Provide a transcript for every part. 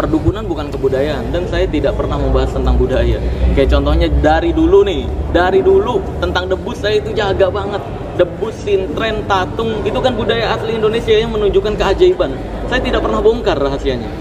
perdukunan bukan kebudayaan, dan saya tidak pernah membahas tentang budaya. Kayak contohnya dari dulu tentang debus saya itu jaga banget. Debus, sintren, tatung, itu kan budaya asli Indonesia yang menunjukkan keajaiban. Saya tidak pernah bongkar rahasianya,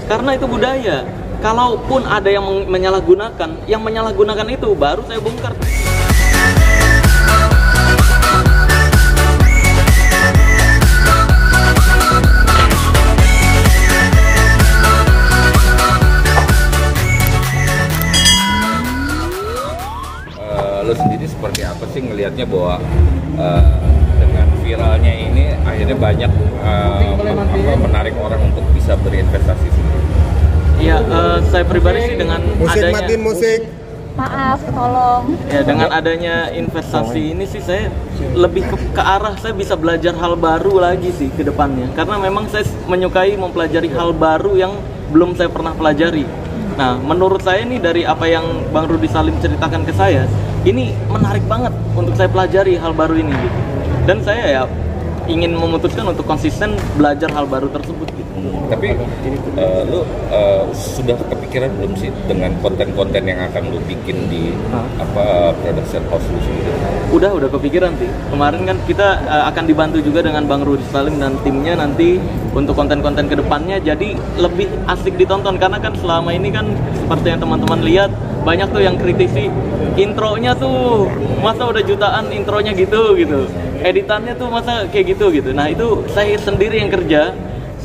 karena itu budaya. Kalaupun ada yang menyalahgunakan itu baru saya bongkar. Lo sendiri seperti apa sih ngelihatnya bahwa dengan viralnya ini akhirnya banyak menarik orang untuk bisa berinvestasi sendiri? Iya, saya pribadi sih dengan adanya Maaf, tolong. Ya, dengan adanya investasi ini sih saya lebih ke arah saya bisa belajar hal baru lagi sih ke depannya. Karena memang saya menyukai mempelajari hal baru yang belum saya pernah pelajari. Nah, menurut saya nih dari apa yang Bang Rudy Salim ceritakan ke saya, ini menarik banget untuk saya pelajari hal baru ini gitu. Dan saya ya ingin memutuskan untuk konsisten belajar hal baru tersebut gitu. Tapi lu sudah kepikiran belum sih dengan konten-konten yang akan lu bikin di production house lu sendiri? Udah kepikiran sih. Kemarin kan kita akan dibantu juga dengan Bang Rudy Salim dan timnya nanti untuk konten-konten kedepannya, jadi lebih asik ditonton. Karena kan selama ini kan seperti yang teman-teman lihat, banyak tuh yang kritisi intronya tuh masa udah jutaan intronya gitu, editannya tuh masa kayak gitu. Nah itu saya sendiri yang kerja.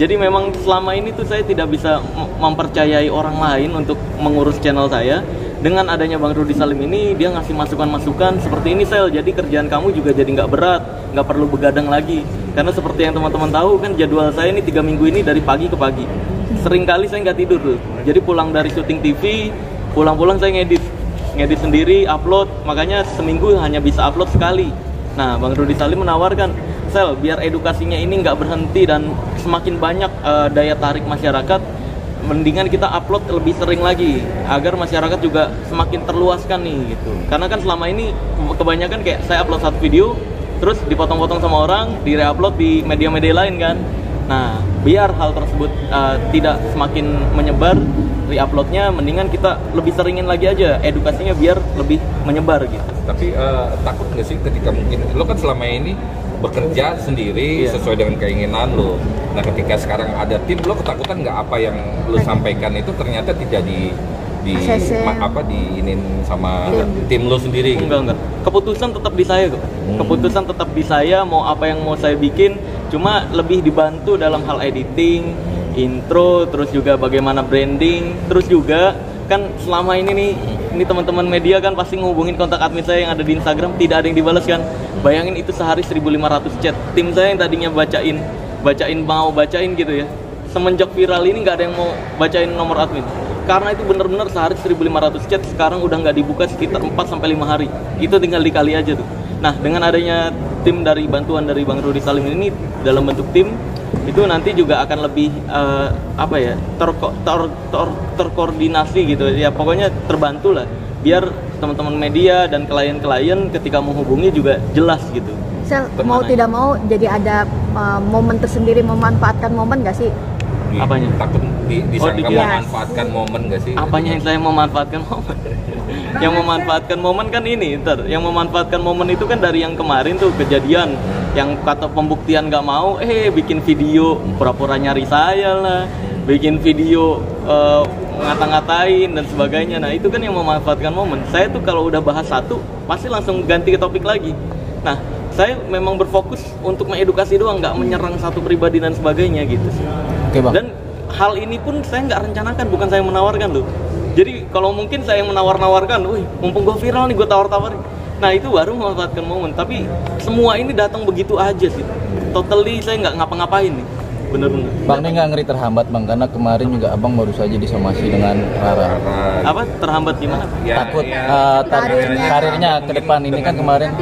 Jadi memang selama ini tuh saya tidak bisa mempercayai orang lain untuk mengurus channel saya. Dengan adanya Bang Rudy Salim ini, dia ngasih masukan-masukan seperti ini, Sel, jadi kerjaan kamu juga jadi nggak berat, nggak perlu begadang lagi. Karena seperti yang teman-teman tahu kan, jadwal saya ini 3 minggu ini dari pagi ke pagi. Sering kali saya nggak tidur tuh. Jadi pulang dari syuting TV, pulang-pulang saya ngedit sendiri, upload. Makanya seminggu hanya bisa upload sekali. Nah, Bang Rudy Salim menawarkan, Sel, biar edukasinya ini nggak berhenti dan semakin banyak daya tarik masyarakat, mendingan kita upload lebih sering lagi agar masyarakat juga semakin terluaskan nih gitu. Karena kan selama ini kebanyakan kayak saya upload satu video terus dipotong-potong sama orang, di-reupload di media-media lain kan. Nah, biar hal tersebut tidak semakin menyebar, re-uploadnya mendingan kita lebih seringin lagi aja edukasinya biar lebih menyebar gitu. Tapi takut nggak sih ketika mungkin lo kan selama ini bekerja sendiri sesuai dengan keinginan lo. Nah, ketika sekarang ada tim, lo ketakutan nggak apa yang lo sampaikan itu ternyata tidak diinin sama tim lo sendiri? Gitu? Enggak. Keputusan tetap di saya kok. Keputusan tetap di saya, mau apa yang mau saya bikin, cuma lebih dibantu dalam hal editing, intro, terus juga bagaimana branding, terus juga kan selama ini teman-teman media kan pasti ngehubungin kontak admin saya yang ada di Instagram, tidak ada yang dibalas kan. Bayangin itu sehari 1.500 chat. Tim saya yang tadinya bacain gitu ya. Semenjak viral ini nggak ada yang mau bacain nomor admin. Karena itu benar-benar sehari 1.500 chat, sekarang udah nggak dibuka sekitar 4-5 hari. Itu tinggal dikali aja tuh. Nah, dengan adanya tim dari bantuan dari Bang Rudy Salim ini dalam bentuk tim, itu nanti juga akan lebih terkoordinasi gitu ya, pokoknya terbantu lah biar teman-teman media dan klien-klien ketika menghubungi juga jelas gitu. Sel, mau tidak mau jadi ada momen tersendiri, memanfaatkan momen nggak sih? Apanya? Takut disangka memanfaatkan momen nggak sih? Apanya yang saya memanfaatkan momen? Yang memanfaatkan momen kan ini, yang memanfaatkan momen itu kan dari yang kemarin tuh kejadian yang kata pembuktian nggak mau, bikin video pura-pura nyari saya lah, bikin video ngata-ngatain dan sebagainya. Nah itu kan yang memanfaatkan momen. Saya tuh kalau udah bahas satu pasti langsung ganti ke topik lagi. Nah saya memang berfokus untuk mengedukasi doang, nggak menyerang satu pribadi dan sebagainya gitu sih. Oke, Bang. Dan hal ini pun saya nggak rencanakan, bukan saya menawarkan loh. Jadi kalau mungkin saya yang menawar-nawarkan, wih mumpung gue viral nih gue tawar-tawarin. Nah itu baru memanfaatkan momen. Tapi semua ini datang begitu aja sih. Totally saya nggak ngapa-ngapain nih. Bener-bener. Bang ini nggak ngeri terhambat Bang, karena kemarin juga Abang baru saja disomasi dengan Rara. Apa terhambat gimana? Takut karirnya ke depan ini kan kemarin.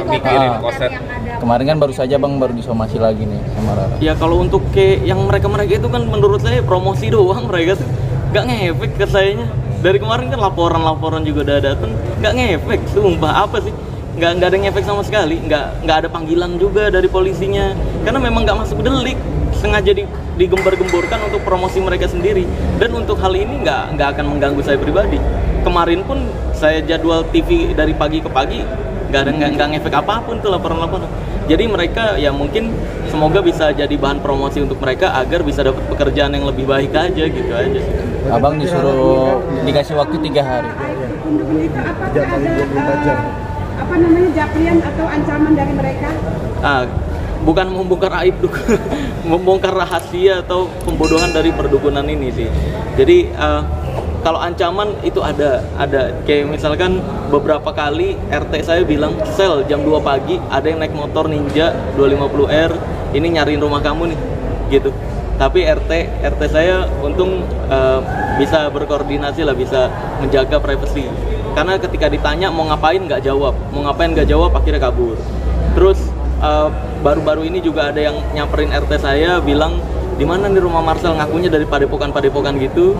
Kemarin kan baru saja Bang baru disomasi lagi nih sama Rara. Ya kalau untuk ke yang mereka itu kan menurut saya promosi doang, mereka tuh nggak ngefek ke sayanya. Dari kemarin kan laporan juga udah dateng, nggak ngefek, sumpah apa sih? Nggak ada ngefek sama sekali, nggak ada panggilan juga dari polisinya, karena memang nggak masuk delik, sengaja digembar-gemborkan untuk promosi mereka sendiri, dan untuk hal ini nggak akan mengganggu saya pribadi. Kemarin pun saya jadwal TV dari pagi ke pagi, nggak ngefek apapun tuh laporan-laporan. Jadi mereka ya mungkin semoga bisa jadi bahan promosi untuk mereka agar bisa dapat pekerjaan yang lebih baik aja gitu aja sih. Abang disuruh dikasih waktu 3 hari. Untuk itu apakah ada apa namanya japrian atau ancaman dari mereka? Bukan membongkar aib, membongkar rahasia atau pembodohan dari perdukunan ini sih. Jadi kalau ancaman itu ada kayak misalkan beberapa kali RT saya bilang, "Sel, jam 2 pagi ada yang naik motor Ninja 250R ini nyariin rumah kamu nih," gitu. Tapi RT saya untung bisa berkoordinasi lah, bisa menjaga privasi. Karena ketika ditanya mau ngapain nggak jawab, akhirnya kabur. Terus baru-baru ini juga ada yang nyamperin RT saya bilang, "Di mana nih rumah Marcel?" Ngakunya dari padepokan gitu.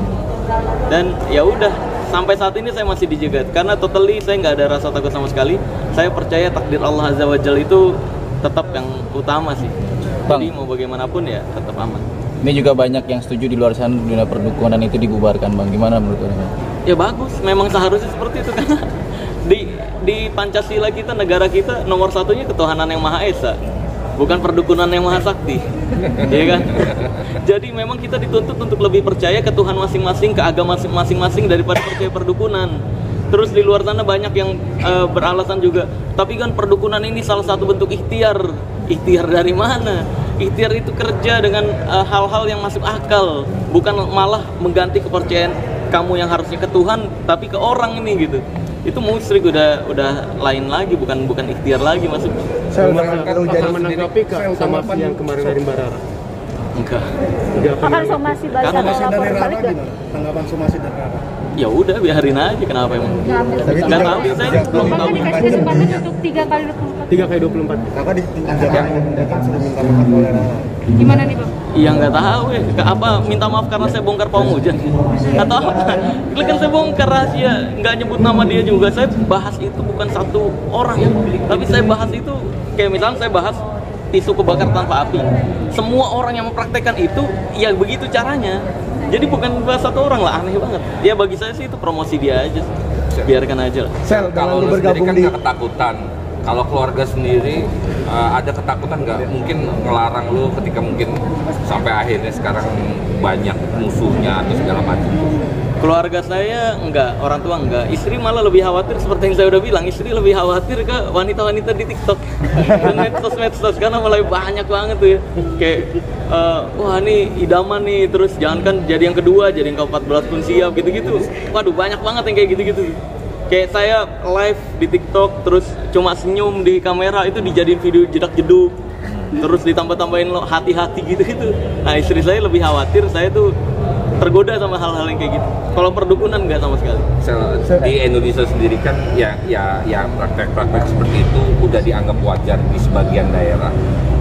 Dan ya udah, sampai saat ini saya masih dijegat karena totally saya nggak ada rasa takut sama sekali. Saya percaya takdir Allah Azza wa Jalla itu tetap yang utama sih. Bang, jadi mau bagaimanapun ya tetap aman. Ini juga banyak yang setuju di luar sana dunia perdukunan itu dibubarkan, Bang. Gimana menurut Anda? Ya bagus, memang seharusnya seperti itu karena di Pancasila kita, negara kita, nomor satunya ketuhanan yang Maha Esa, bukan perdukunan yang Maha Sakti. Iya kan? Jadi memang kita dituntut untuk lebih percaya ke Tuhan masing-masing, ke agama masing-masing daripada percaya perdukunan. Terus di luar sana banyak yang beralasan juga, tapi kan perdukunan ini salah satu bentuk ikhtiar. Ikhtiar dari mana? Ikhtiar itu kerja dengan hal-hal yang masuk akal, bukan malah mengganti kepercayaan kamu yang harusnya ke Tuhan tapi ke orang ini gitu. Itu musyrik, udah lain lagi, bukan ikhtiar lagi maksudnya. Saya menanggapi sama yang kemarin dari Mbak Rara. Enggak. Akan somasi balik atau lapor balik nggak? Tanggapan somasi dari Rara. Ya udah biarin aja, kenapa emang? Enggak tahu, saya belum tahu. Dikasih kesempatan untuk 3 kali 24. 3 kali 24. Kakak ditinjaukan sudah minta maaf oleh Rara. Gimana nih Bang? Iya nggak tahu ya, apa minta maaf karena saya bongkar pawang hujan atau apa? Kan saya bongkar rahasia, nggak nyebut nama dia juga. Saya bahas itu bukan satu orang ya, tapi saya bahas itu kayak misalnya saya bahas tisu kebakar tanpa api. Semua orang yang mempraktekkan itu ya begitu caranya. Jadi bukan bahas satu orang lah, aneh banget. Ya bagi saya sih itu promosi dia aja, biarkan aja lah. Sel, kalau lu sendiri kan nggak ketakutan. Kalau keluarga sendiri ada ketakutan nggak? Mungkin ngelarang lu ketika mungkin sampai akhirnya sekarang banyak musuhnya atau segala macam. Keluarga saya enggak, orang tua enggak. Istri malah lebih khawatir, seperti yang saya udah bilang, istri lebih khawatir ke wanita-wanita di TikTok dan medsos karena mulai banyak banget tuh ya. Kayak wah ini idaman nih, terus jangan kan jadi yang kedua, jadi yang ke-14 pun siap gitu-gitu. Waduh, banyak banget yang kayak gitu-gitu. Kayak saya live di TikTok terus cuma senyum di kamera itu dijadiin video jedak-jeduk. Terus ditambah-tambahin lo hati-hati gitu-gitu. Nah, istri saya lebih khawatir saya tuh tergoda sama hal-hal yang kayak gitu. Kalau perdukunan nggak sama sekali. Di Indonesia sendiri kan ya praktek-praktek seperti itu udah dianggap wajar di sebagian daerah.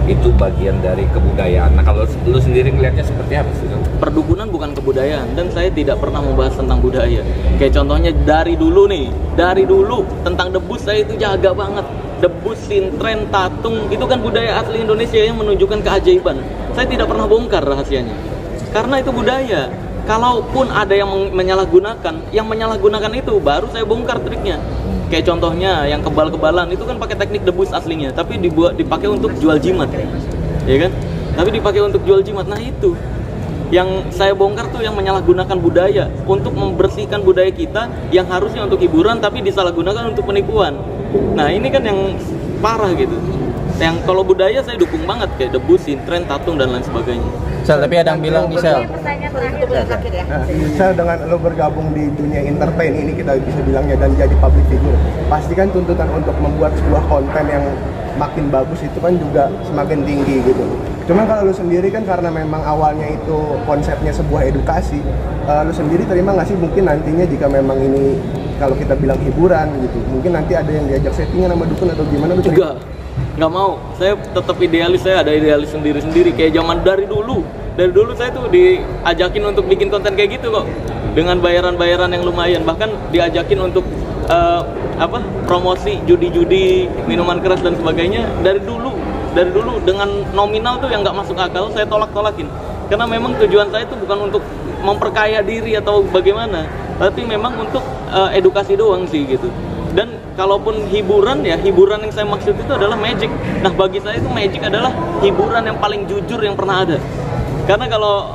Itu bagian dari kebudayaan. Nah, kalau lu sendiri ngelihatnya seperti apa sih? Perdukunan bukan kebudayaan dan saya tidak pernah membahas tentang budaya. Kayak contohnya dari dulu tentang debus saya itu jaga banget. Debus, sintren, tatung itu kan budaya asli Indonesia yang menunjukkan keajaiban. Saya tidak pernah bongkar rahasianya. Karena itu budaya. Kalaupun ada yang menyalahgunakan itu baru saya bongkar triknya. Kayak contohnya yang kebal-kebalan itu kan pakai teknik debus aslinya, tapi dipakai untuk jual jimat, ya kan? Tapi dipakai untuk jual jimat. Nah itu yang saya bongkar tuh yang menyalahgunakan budaya untuk membersihkan budaya kita yang harusnya untuk hiburan tapi disalahgunakan untuk penipuan. Nah ini kan yang parah gitu. Yang kalau budaya saya dukung banget kayak debus, sintren, tatung dan lain sebagainya. Sel, tapi ada yang bilang nih Sel. Sel, dengan lo bergabung di dunia entertain ini kita bisa bilangnya dan jadi public figure, pasti kan tuntutan untuk membuat sebuah konten yang makin bagus itu kan juga semakin tinggi gitu. Cuman kalau lo sendiri kan karena memang awalnya itu konsepnya sebuah edukasi, lo sendiri terima nggak sih mungkin nantinya jika memang ini kalau kita bilang hiburan gitu, mungkin nanti ada yang diajak settingan sama dukun atau gimana lo? Juga nggak mau, saya tetap idealis, saya ada idealis sendiri-sendiri kayak zaman dari dulu saya tuh diajakin untuk bikin konten kayak gitu kok dengan bayaran-bayaran yang lumayan, bahkan diajakin untuk promosi judi-judi, minuman keras dan sebagainya dari dulu dengan nominal tuh yang nggak masuk akal saya tolak-tolakin Karena memang tujuan saya itu bukan untuk memperkaya diri atau bagaimana, tapi memang untuk edukasi doang sih gitu. Dan kalaupun hiburan ya, hiburan yang saya maksud itu adalah magic. Nah bagi saya itu magic adalah hiburan yang paling jujur yang pernah ada. Karena kalau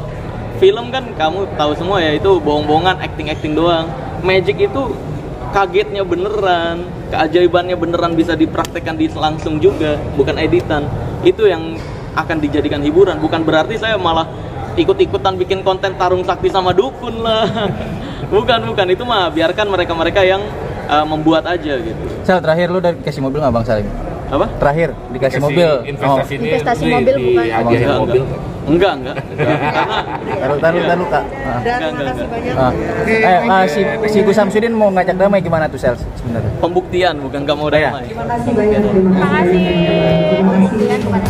film kan kamu tahu semua ya, itu bohong-bohongan, acting-acting doang. Magic itu kagetnya beneran, keajaibannya beneran bisa dipraktekkan di langsung juga, bukan editan. Itu yang akan dijadikan hiburan. Bukan berarti saya malah ikut-ikutan bikin konten tarung sakti sama dukun lah. Bukan, itu mah biarkan mereka-mereka yang membuat aja gitu. Sal, terakhir lu udah dikasih mobil nggak Bang Salim? Apa? Terakhir dikasih mobil. Investasi mobil bukan? Hadiahin mobil. Enggak. Karena Taruh Kak. Terima kasih banyak. Si Gus Samsudin mau ngajak damai gimana tuh Sel sebenarnya? pembuktian bukan nggak mau damai. Terima kasih banyak. Terima kasih. Pembuktian kepada